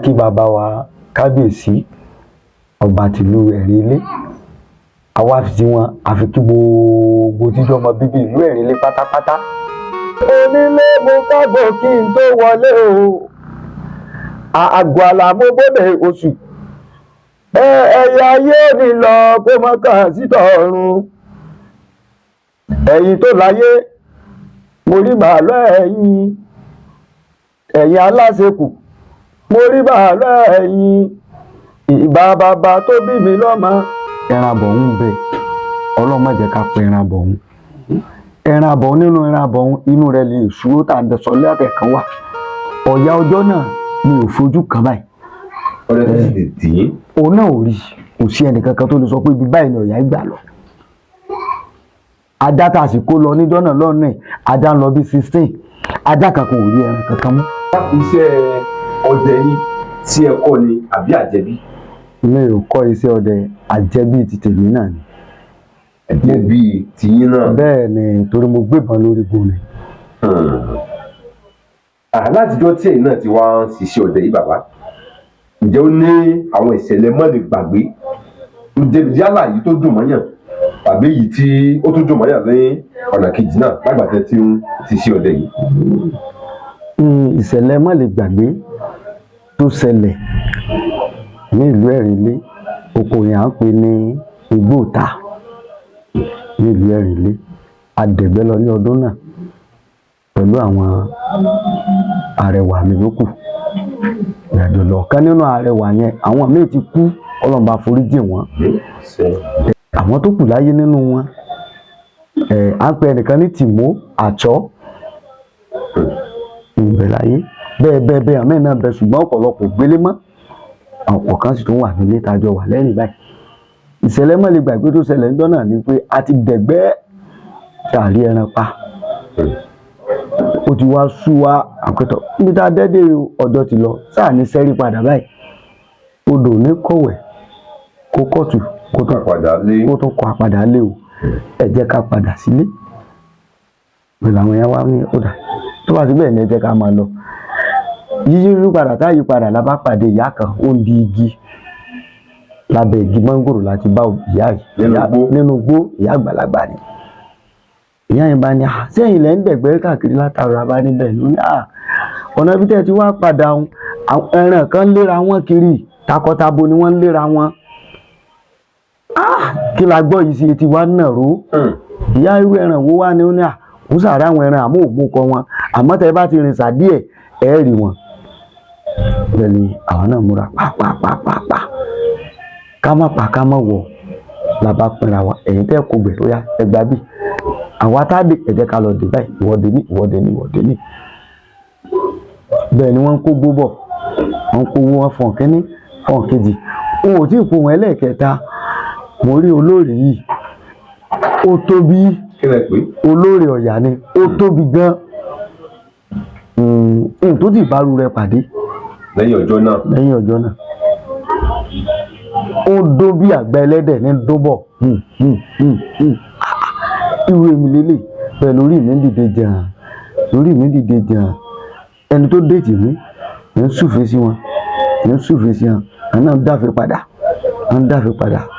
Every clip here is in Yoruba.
kí bàbá wa kábíyèsí ọba tìlú Ẹ̀rìnlé, àwa fi wọn àfi kí gbogbo jíjọ ọmọ bíbí ìlú Ẹ̀rìnlé pátápátá. Onílé mo kágbó kí n tó wọlé o, àgọ́ àlàmúbọ̀dé oṣù ẹ̀yà ayé ní lọ kó mọ́ kàn sí tọ̀run. Ẹ̀yin tó láyé mo rí bàálọ̀ ẹ̀yin aláṣekù mo rí bàálọ̀ ẹ̀yin ìbá bàbá tó bí mi lọ́mọ. ẹran bọ̀hún ń bẹ, Ọlọ́run má jẹ́ ká pẹ́ ẹran bọ̀hún. ẹran bọ̀hún nínú ẹran bọ̀hún inú rẹ̀ lè ṣúró tà ń dẹ̀sọ̀ lẹ́tẹ̀ kan wà. ọ̀yà ọjọ́ náà mi ò fojú kan báyìí. ọ̀rẹ́ tó sì lè tì í. òun náà ò rí, kò sí ẹnìkankan tó lè sọ pé ibi báyìí ni ọ̀yà ìgbà lọ. ajá tá a sì kó lọ níjọ́ náà lọ́nà ẹ̀ ajá ń lọ bí 16, ajá kankan ò rí ẹran kankan mú. iṣẹ́ ọdẹ yìí tí ẹ kọ́ ni àbí àjẹbí? mi ò kọ́ iṣẹ́ ọdẹ, àjẹbí ti tèmi náà ni. àjẹbí tìyín náà. bẹ́ẹ̀ ni, torí mo gbébọn lórí gbòòrè. látijọ́ tí ẹ̀yin náà ti wá ń ṣiṣẹ́ ọdẹ yìí bàbá, ǹjẹ́ ó ní àwọn ìṣẹ̀lẹ̀ má lè gbàgbé yálà yìí tó dùn mọ́yàn tàbí èyí tí ó tún dùn mọ́yàn ní ọ̀nà kejì náà lágbàtẹ́ tí ń ṣiṣẹ́ ọdẹ yìí? ìṣẹ̀lẹ̀ má lè gbàgbé tó ṣẹlẹ̀ ní ìlú Ẹ̀rìnlé, oko yẹn à ń pè ní Igbóòta ní ìlú Ẹ̀rìnlé. adẹ̀gbẹ́ lọ ní ọdún náà pẹ̀lú àwọn arẹwà mi yòókù. ìrìnàjò lọ ọ̀kan nínú arẹwà yẹn, àwọn míì ti kú, Ọlọ́run bá foríjì wọ́n. àwọn tó kù láyé nínú wọn à ń pè ẹnìkan ní Tìmọ́ Àtsọ́, ìbẹ̀ láyé bẹ́ẹ̀ àmì náà bẹ, ṣùgbọ́n ọ̀pọ̀lọpọ̀ gbélé mọ́, ọ̀pọ̀ kan sì tún wà nílé tájọ wà lẹ́rìn báyìí. ìṣẹ̀lẹ̀ má lè gbàgbé tó ṣẹlẹ̀ níjọ́ náà ni pé a ti dẹ̀gbẹ́ tàrí ẹran pa, ó ti wá sú wa àpẹtọ̀ níbi tá a dẹ́dẹ̀ ọjọ́ ti lọ, sáà ní sẹ́rí padà báyìí. odò ní kọ̀wẹ̀ kó kọ̀tù kó tó kọ àpadà lé o, ẹ jẹ́ ká padà sílé. pẹ̀lú àwọn yẹn wá ní ọ̀dà tó bá ti bẹ́ẹ̀ ni ẹ jẹ́ ká máa lọ. yíyí padà táyì padà la bá pàdé ìyá kan, ó ń di igi lábẹ́ igi mọ́ngòrò láti bá ìyá yìí nínú igbó. ìyá àgbàlagbà ni. ìyá yẹn bá ní sẹ́yìn lẹ́ ń dẹ̀gbẹ́ káàkiri látara bá níbẹ̀ ló ní ọ̀nà bí tẹ́ ti wá padà ẹran kan léra wọn kiri, takọtabo ni wọ́n ń léra wọn. kí la gbọ́ yìí sí etí wa náà ró. ìyá irú ẹran wo wá ni ó ní ó sàrà àwọn ẹran àmọ́ ògbó kọ wọn, àmọ́ tẹ́ bá ti rìn sàdíẹ̀ ẹ rí wọn. bẹ́ẹ̀ ni àwọn náà múra pàápàá ká má pa ká má wọ̀ la bá pinra wa. ẹ̀yin tẹ́ kó gbẹ̀ tó yá ẹgbàá bì, àwa tá a dé ẹ jẹ́ ká lọ dé báyìí, ìwọ́de ní. bẹ́ẹ̀ ni wọ́n ń kó gbó bọ̀, wọ́n ń kó owó wọn fọ̀n kínní fọ̀n kejì. òun ò tí ì po wọn ẹlẹ́ẹ̀kẹta, mo rí olórí yìí, ó tóbi, olórí ọ̀yà ni, ó tóbi gan. tó ti ìbárù rẹ pàdé lẹ́yìn ọjọ́ náà ó dó bí àgbà ẹlẹ́dẹ̀ ní dóbọ̀. irú èmi lélẹ̀ bẹ́ẹ̀ lórí mi dìde jàn, ẹni tó déètì mi ní súfèé sí wọn, àwọn náà dáfẹ́ padà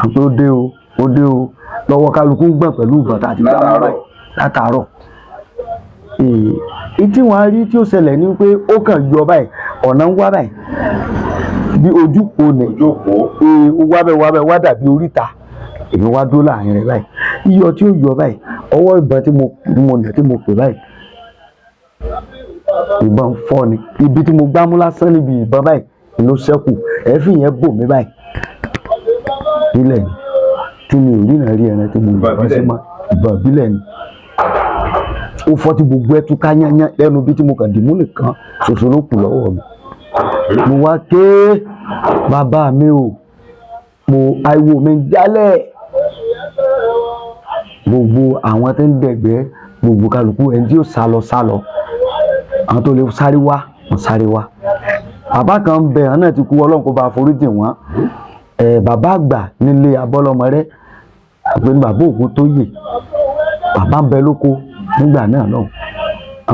àpé ó dé o lọ́wọ́ kálukú ń gbọ̀n pẹ̀lú bàtà àti gbàmọ́ báyìí látàárọ̀. tí wọ́n á rí tí ó ṣẹlẹ̀ ní pé ó kàn yọ báyìí, ọ̀nà ń wá báyìí bí ojúpo nì, wá dàbí oríta. èmi wá dó láàrin rẹ̀ báyìí, iyọ̀ tí ó yọ báyìí, ọwọ́ ìbọn tí mo pè báyìí, ìbọn fọ́ ni, ibi tí mo gbámú lásán níbi ìbọn báyìí ló ṣẹ́kù, ẹ̀fín yẹn bò mí báyìí nílẹ̀ ni, tí mi ò rí náà rí ẹran tí mo yìnbọn sí mọ́, ìbọn ìbílẹ̀ ni. ó fọ́ tí gbogbo ẹ tú ká yányán lẹ́nu bí tí mo kàn dìmú nìkan ṣoṣo ló kù lọ́wọ́ mi. mo wá ké bàbá mi o, ariwo mi jálẹ̀. gbogbo àwọn tó ń dẹ̀gbẹ́, gbogbo kálukú ẹni tí ó sálọ àwọn tó lè sáré wá wọ́n sáré wá. bàbá kan ń bẹ, àwọn náà ti kú, Ọlọ́run kó bá foríjì wọ́n. bàbá àgbà nílé Abọ́lọ́mọrẹ́, àgbẹ̀ ní bàbá Ògún tó yè, bàbá ń bẹ lóko nígbà náà náà.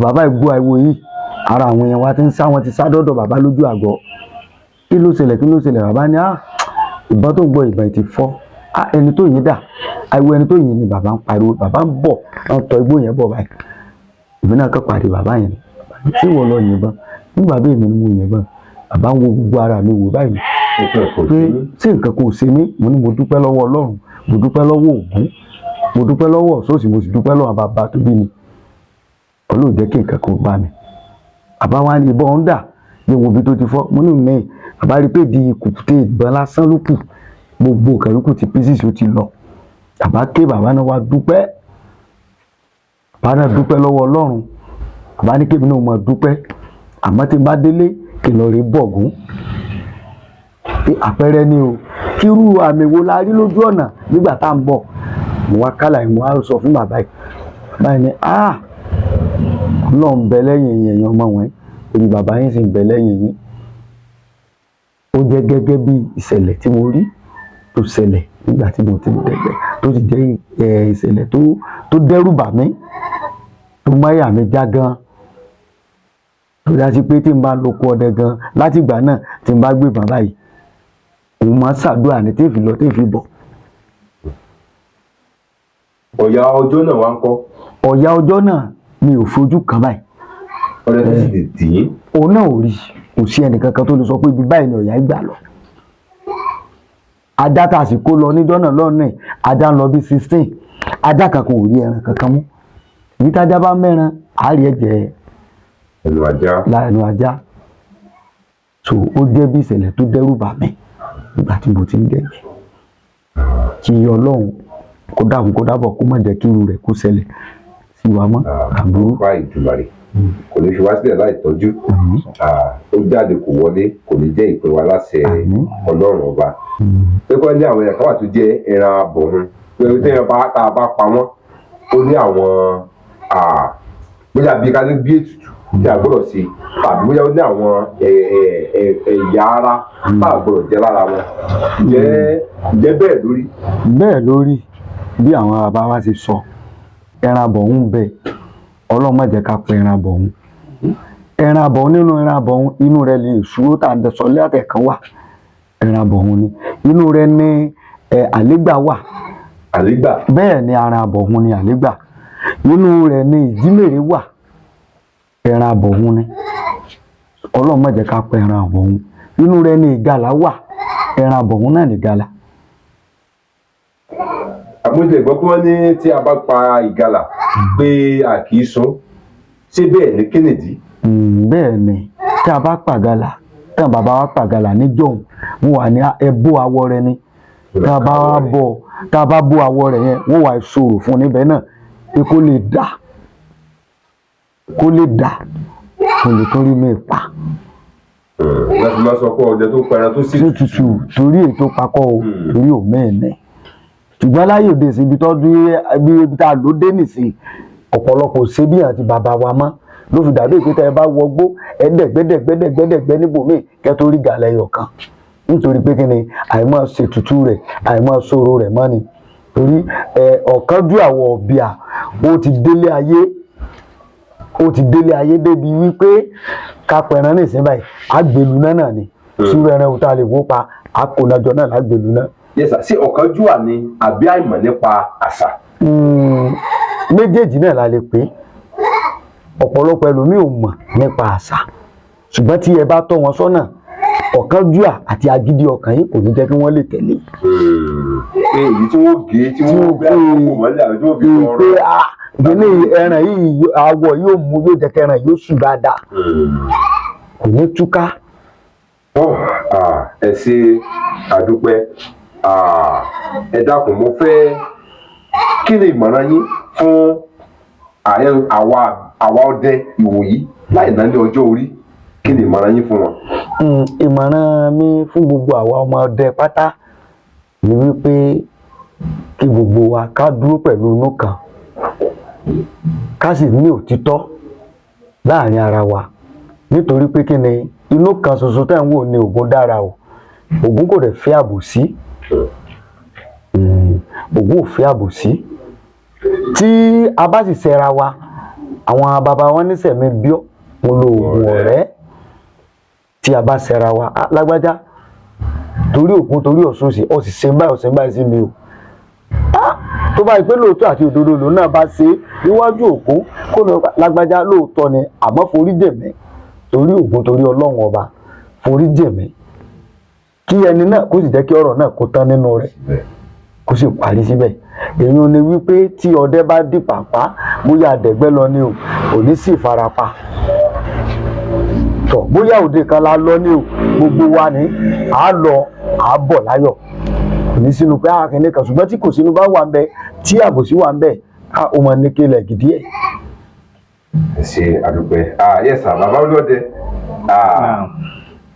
bàbá ìgbó ariwo yìí, ara àwọn èèyàn wa ti ń sá, wọn ti sá dọ́dọ̀ bàbá lójú àgọ́. kí ló ṣẹlẹ̀ bàbá ní ìbọn tó gbọ́ ìbọn ti fọ́ ẹni tó yìn dà àìwọ ẹni tó yìn ni bàbá ń pariwo bàbá ń bọ̀ wọ́n tọ igbó yẹn bọ̀ báyìí ìbí náà kàn pàdé bàbá yẹn tí wọ́n lọ yìnbọn nígbà bí èmi ni mo yìnbọn bàbá ń wo gbogbo ara mi wò báyìí pé ṣé nǹkan kò ṣe mí mo ní mo dúpẹ́ lọ́wọ́ Ọlọ́run mo dúpẹ́ lọ́wọ́ Ògún mo dúpẹ́ lọ́wọ́ Ọ̀ṣọ́ọ̀ṣì mo sì dúpẹ́ lọ́wọ́ bàbá tó bí mi Ọlọ́run jẹ́ kí nǹkan kan bá mi bàbá wa ní ìbọn ń dà ní wo ibi tó ti fọ́ mo ní mẹ́yìn bàbá rí pé di kùkùté ìbọn lásán ló kù gbogbo nǹkan ló kù ti pieces ó ti lọ bàbá ké bàbá náà wá dúpẹ́ bàbá náà dúpẹ́ lọ́wọ́ Ọlọ́run bàbá ní kébì náà mọ̀ dúpẹ́ àmọ́ tí n bá délé kí n lọ rí bọ̀gún pé àpẹẹrẹ ni o kírú àmì wo la rí lójú ọ̀nà nígbà tá à ń bọ̀ mo wá kálà mo wá sọ fún bàbá yìí ni Ọlọ́run bẹ lẹ́yìn èèyàn ọmọ wọn orí bàbá yín sì ń bẹ lẹ́yìn yín ó jẹ́ gẹ́gẹ́ bí ìṣẹ̀lẹ̀ tí mo rí tó ṣẹlẹ̀ nígbà tí mo ti dẹ̀gbẹ́ tó ti jẹ́ ìṣẹ̀lẹ̀ tó dẹ́rù bà mí tó máyà mi já gan tó dájú pé tí n bá lóko ọdẹ gan láti ìgbà náà tí n bá gbé bàbá yìí òun máa ṣàdúrà ní téèfì lọ téèfì bọ̀. ọ̀yà ọjọ́ náà wá ń kọ́. ọ̀yà ọjọ́ náà mi ò fojú kan báyìí. ọ̀rẹ́ tó sì lè tì í. òun náà ò rí kò sí ẹnìkankan tó lè sọ pé ibi báyìí ni ọ̀yà ìgbà lọ. ajá tá a sì kó lọ níjọ́ náà lọ́nà ajá ń lọ bí 16 ajá kankan ò rí ẹran kankan mú èyí tájá bá mẹ́ran àárí ẹ̀jẹ̀ ẹnu ajá so ó jẹ́ bí ìṣẹ̀lẹ̀ tó dẹ́rù bà mí nígbà tí mo ti ń dẹ̀gbẹ́ kí Ọlọ́run kó dáhùn kó dábọ̀ kó má jẹ́ kí irú rẹ̀ kó ṣẹlẹ̀ sí wa mọ́ àbúrò. bá ìjùmọ̀ rẹ̀ kò ní fi wá sílẹ̀ láì tọ́jú ó jáde kò wọlé kò ní jẹ́ ìpè wa láṣẹ Ọlọ́run ọba pẹ́pẹ́ ní àwọn ẹ̀ka wà tó jẹ́ ẹran abọ̀run pé tí ẹ bá tá a bá pa wọ́n ó ní àwọn bóyá bí ká ní bí ètùtù tí a gbọ́dọ̀ ṣe tàbí bóyá ó ní àwọn ẹ̀yà ara tá a gbọ́dọ̀ jẹ lára wọn jẹ́ bẹ́ẹ̀ lórí. bẹ́ẹ̀ lórí bí àwọn bàbá wa ti sọ ẹran abọ̀run bẹ Ọlọ́run má jẹ́ ká pẹ ẹran abọ̀run ẹran abọ̀run nínú ẹran abọ̀run inú rẹ̀ lè ṣúró tà ń dẹ̀sọ́ lẹ́tẹ̀kan wà ẹran abọ̀run ni inú rẹ̀ ní àlégbà wà. àlégbà. bẹ́ẹ̀ ni ẹran abọ̀run ni àlégbà inú rẹ̀ ní ìjímèrè wà ẹran abọ̀run ni Ọlọ́run má jẹ́ ká pẹ ẹran abọ̀run inú rẹ̀ ní ìgalà wà ẹran abọ̀run náà ní ìgalà. àmújẹ ìgbọ́ pé wọ́n ní tí a bá pa ìgalà pé a kì í sun ṣé bẹ́ẹ̀ ní kínìdí. bẹ́ẹ̀ ni tí a bá pàgàlà tí àwọn bàbá wa pàgàlà níjọ́un wọ́n wà ní ẹbó awọ rẹ ni tá a bá bó awọ rẹ yẹn wọ́n wà ìṣòro fún níbẹ̀ náà pé kó lè dà kó lè tó rí mi pa. láti máa sọ pé ọdẹ tó pẹran tó sì tutù torí ètò pakọ́ o torí ò mẹ́ẹ̀ẹ́nẹ́ ṣùgbọ́n láyé òde sí ibi tó ibi tá a lò dé nìsín ọ̀pọ̀lọpọ̀ ṣe bí àti bàbá wa mọ́ ló fi dàbí ìpínlẹ̀ ẹ bá wọgbó ẹ̀ẹ́dẹ̀gbẹ́dẹ̀gbẹ́dẹ̀gbẹ́ níbòmíì kẹ́tó rí gàlẹ́ ọ̀kan nítorí pé kí ni àìmọ́ ṣètùtù rẹ̀ àìmọ́ sọ̀rọ̀ rẹ̀ mọ́ ni torí ọ̀kan ju àwọ̀ ọ̀bìà ó ti délé ayé débi wípé kápẹ̀rán nìsín báyìí àgbèlú náà ni sùúrù ẹran òtá lè wó pa àkónájọ náà lágbèlú náà. yẹ́sà sí ọ̀kánjúwà ni àbí àìmọ̀ nípa àṣà. méjèèjì náà la lè pè ọ̀pọ̀lọpọ̀ ẹlòmíì ò mọ̀ nípa àṣà ṣùgbọ́n tí ẹ bá tọ́ wọn sọ́nà ọ̀kánjúà àti agídí ọkàn yìí kò ní jẹ́ kí wọ́n lè tẹ̀lé. pé èyí tí wọ́n gé tí wọ́n gbé àkókò mọ́lẹ̀ àbí tí wọ́n fi tọrọ. pé ìdílé ẹran yìí awọ yóò mú yóò jẹ́ kí ẹran yóò sùn dáadáa kò ní túká. ẹ ṣe àdúpẹ́ ẹ dákun mo fẹ́ kí ni ìmọ̀ràn yín fún àwa ọdẹ ìwòyí láì náà ní ọjọ́ orí kí ni ìmọ̀ràn yín fún wọn. ìmọ̀ràn mi fún gbogbo àwa ọmọ ọdẹ pátá ni wípé kí gbogbo wa ká dúró pẹ̀lú inú kan ká sì ní òtítọ́ láàrin ara wa nítorí pé kí ni inú kan ṣoṣo tẹ̀ ń wò ní Ògún dára o Ògún kò dẹ̀ fẹ́ àbòsí Ògún ò fẹ́ àbòsí tí a bá sì ṣẹra wa àwọn bàbá wọn nísẹ̀mí bíọ́ mo lo oògùn ọ̀rẹ́ tí a bá ṣẹra wa lágbájá torí Ògún torí Ọ̀ṣun ṣe ó sì ṣe báyìí sí mi o tó bá yẹ pé lóòótọ́ àti òdodo lòun náà bá ṣe níwájú Ògún kó lọ lágbájá lóòótọ́ ni àmọ́ forí jèmí torí Ògún torí Ọlọ́run ọba forí jèmí kí ẹni náà kó sì jẹ́ kí ọ̀rọ̀ náà kó tán nínú rẹ̀ kó sì parí síbẹ̀. èyí ni wípé tí ọdẹ bá dì pàpà bóyá àdẹ̀gbẹ́ lọ ni o kò ní sí ìfarapa tọ̀ bóyá òde kan la lọ ni o gbogbo wa ni à á lọ à á bọ̀ láyọ̀ kò ní sínú pé àkínní kan ṣùgbọ́n tí kò sínú bá wà ń bẹ tí àbòsí wà ń bẹ ó máa ní kílẹ̀ gidi ẹ̀. ẹ ṣe àdúpẹ́ yẹ́sà bàbá Olóde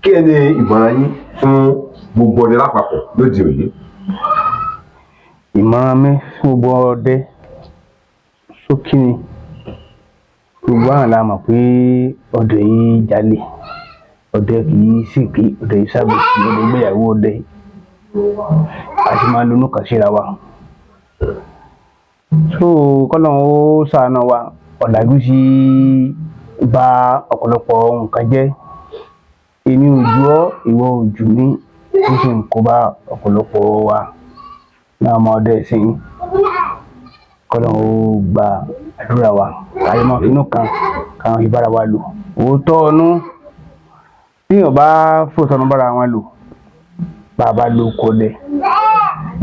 kí ni ìmọ̀ràn yín fún gbogbo ọdẹ lápapọ̀ lóde òní. ìmọ̀ràn mi fún gbogbo ọdẹ ṣókí ni gbogbo àwọn la mọ̀ pé ọdẹ yìí jalè ọdẹ kì í ṣèké ọdẹ yìí ṣàbòsí ọdẹ gbéyàwó ọdẹ àti máa lonú kàn síra wa so kọ́lọ́n ó ṣàánú wa ọ̀làjú sí bà ọ̀pọ̀lọpọ̀ nǹkan jẹ́ èmi ò jù ọ́ ìwọ ò jù mí ó sì ń kó bá ọ̀pọ̀lọpọ̀ wa náà ọmọ ọdẹ sí i kọ́lọ́n ó gba àdúrà wa káyọ̀ máa finú kan káwọn ìbára wa lò òótọ́ ọnú bí èèyàn bá fòtọ́nú bára wọn lò bàbá ló kọ dẹ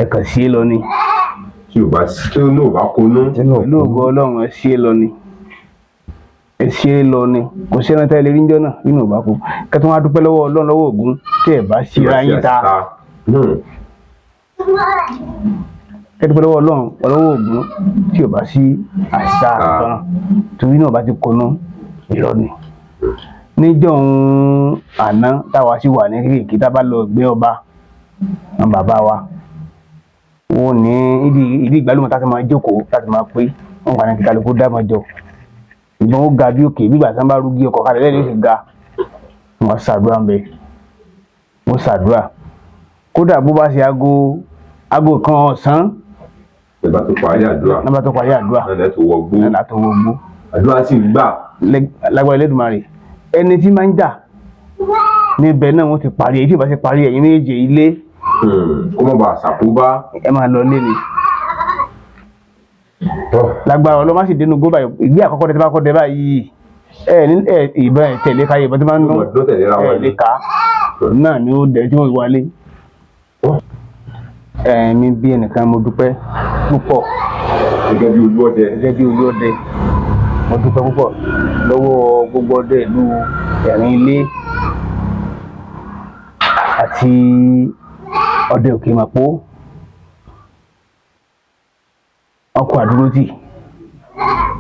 ẹ kàn sí lọ ni tí o bá konú lóògùn Ọlọ́run ẹ sí lọ ni ẹ sí lọ ni kò sí ẹran tá ẹ lè rí níjọ́ náà nínú ìbá kú kẹtù wọn á dúpẹ́ lọ́wọ́ Ọlọ́run lọ́wọ́ Ògún tí ẹ bá síra yín ta kẹtùpẹ́ lọ́wọ́ Ọlọ́run lọ́wọ́ Ògún tí ò bá sí àṣà kan torí náà bá ti konú irọ́ ni níjọ́ àná táwa sì wà ní kéèké tá a bá lọ gbé ọba àwọn bàbá wa wọn ní ìdí ìgbàlùmọ̀ tá a ti máa jókòó tá a ti máa pé wọn kàn ní kí kálukú dá máa jọ ìgbọ́n ó ga bí òkè nígbà tí wọ́n bá rúgí ọkọ̀ kalẹ̀ lẹ́yìn sì ga wọ́n ṣàdúrà ń bẹ wọ́n ṣàdúrà kódà bó bá ṣe aago kan ọ̀sán nígbà tó parí àdúrà nígbà tó parí àdúrà náà tó wọgbó àdúrà sì ń gbà lágbára Elédùmarè ẹni tí máa ń jà níbẹ̀ náà wọ́n ti parí èyí tí ìbá ṣe parí ẹ̀yìn méje ilé kó mọ̀ bá ṣàkóbá ẹ máa lọ lé ni lágbára ọlọ́mọ sì dénú gómìnà ìgbé àkọ́kọ́ tẹ́ bá kọ́ dé báyìí ìbọn tẹ̀lé káyé ìbọn tí máa ń nú lè ká náà ni ó dẹ̀ tí wọ́n wálé mi bí ẹnìkan mo dúpẹ́ púpọ̀ gẹ́gẹ́ bí Olúọdẹ mo dúpẹ́ púpọ̀ lọ́wọ́ gbogbo ọdẹ ìlú Ẹ̀rín Ilé àti ọdẹ Òkè Màpó ọkọ̀ àdúrótì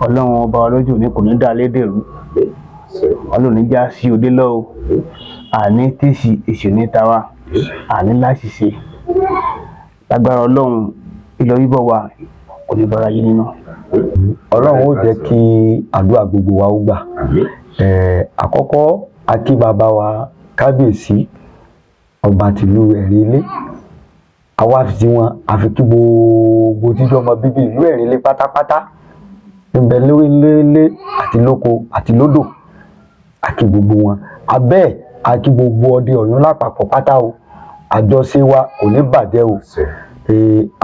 Ọlọ́run ọba ọlọ́jọ́ ní kò ní dá lédèrú Ọlọ́run ní já sí òde lọ́wọ́ àní tèsì èsì ní tàwa àní láṣìṣe lágbára Ọlọ́run ìlọ bíbọ̀ wa kò ní bára yé nínú. Ọlọ́run ó jẹ́ kí àdúrà gbogbo wa ó gbà. Àkọ́kọ́ a kí bàbá wa kábíyèsí ọba tìlú Ẹ̀rín Ilé àwa fi wọn àfi kí gbogbo jíjọ ọmọ bíbí ìlú Ẹ̀rín Ilé pátápátá níbẹ̀ lórílẹ̀ àti lóko àti lódò a kí gbogbo wọn abẹ́ a kí gbogbo ọdẹ Ọ̀yọ́ lápapọ̀ pátá o àjọṣe wa kò ní bàjẹ́ o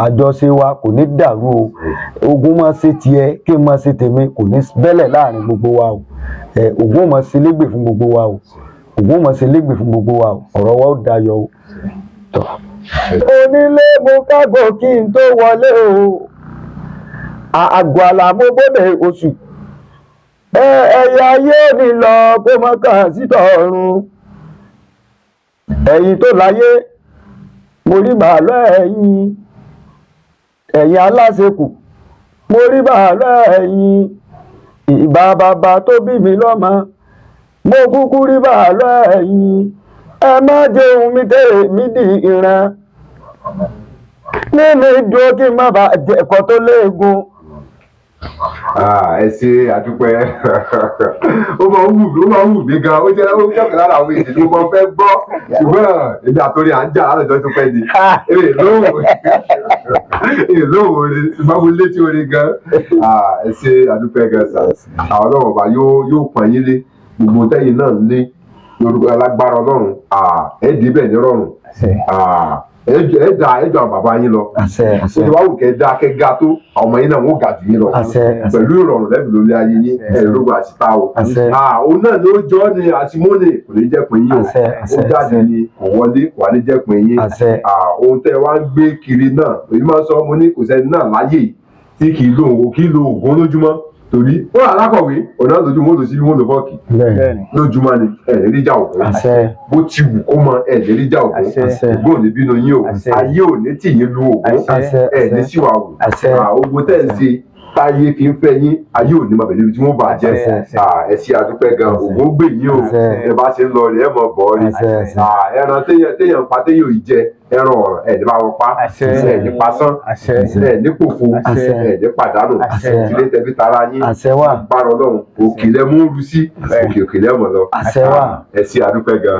àjọṣe wa kò ní dàrú o Ògún máa ṣe tiẹ̀ kí n máa ṣe tèmi kò ní bẹ́lẹ̀ láàrin gbogbo wa o Ògún máa ṣe légbè fún gbogbo wa o Ògún máa ṣe légbè fún gbogbo wa o ọ̀rọ̀ wa ó dayọ̀ o. Onílé mo kágò kí n tó wọlé o àgọ́ àlàmóbóde oṣù ẹ̀yà ayé mi lọ kó mọ́ kàn sí tọ̀run ẹ̀yin tó láyé mo rí bàálọ̀ ẹ̀yin aláṣekù mo rí bàálọ̀ ẹ̀yin ìbá bàbá tó bí mi lọ́mọ mo kúkú rí bàálọ̀ ẹ̀yin ẹ má jẹun mi tẹ̀lé mi di ìran nínú ìjọ kí n má bàa jẹ ẹ̀kọ́ tó léegun. Ẹ ṣe àdúpẹ́ ó máa ń wù mí gan ó jẹ́ ọ̀kan lára àwọn èdè tí mo máa fẹ́ gbọ́ ṣùgbọ́n èmi àtòrí à ń jà lálejò tó pẹ́ ni èrè lóhùn orin ṣùgbọ́n mo létí orin gan. Ẹ ṣe àdúpẹ́ gan sà àwọn ọlọ́run ọba yóò pọ́n yín lé gbogbo tẹ́yìn náà lé lórúkọ alágbára Ọlọ́run ẹ débẹ̀ ní rọrùn ẹ dá àwọn bàbá yín lọ ó ti wá wù kẹ́ dá kẹ́ ga tó ọmọ yín náà wọ́n ga jù yín lọ pẹ̀lú ìrọ̀rùn lẹ́bi lórí ayé yín ẹ̀rọ àṣìta o òun náà ló jọ ní àṣìmọ́nì kò ní jẹ́ pín yín o ó jáde ní kò wọlé wà ní jẹ́ pín yín ohun tẹ́ wá ń gbé kiri náà èyí máa sọ mo ní kò sẹ́ni náà láyè tí kì í lo oògùn lójúmọ́ torí wọn alákọ̀wé ọ̀nà lójúmọ́ lọ sí wọn lọ fọ́ọ̀kì lójúmọ́ ni ẹ̀ẹ́dẹ́rìjà ògùn bó ti wù kó mọ ẹ̀ẹ́dẹ́rìjà ògùn ògùn ò ní bínú yín o ayé ò ní tì yín lu ògùn ẹ̀ẹ́dẹ́ síwá wù ogun tẹ̀ ń ṣe táyé fi ń fẹ́ yín ayé ò ní máa bẹ̀rẹ̀ tí wọ́n bá jẹ́ ẹ ṣé àdúpẹ́ gan ògùn gbè yín o ẹ bá ṣe ń lọ rẹ̀ ẹ mọ̀ bọ́ rí ẹran téèyàn pa téèyàn ì jẹ ẹran ọ̀rọ̀ ẹ̀ ní bá wọn pa ẹ̀ ní pasán ẹ̀ ní pòfo ẹ̀ ní pàdánù ìdílé tẹ̀bí tara yín bára Ọlọ́run òkè lẹ́mú rú sí òkè lẹ́mọ̀ lọ ẹ ṣé àdúpẹ́ gan.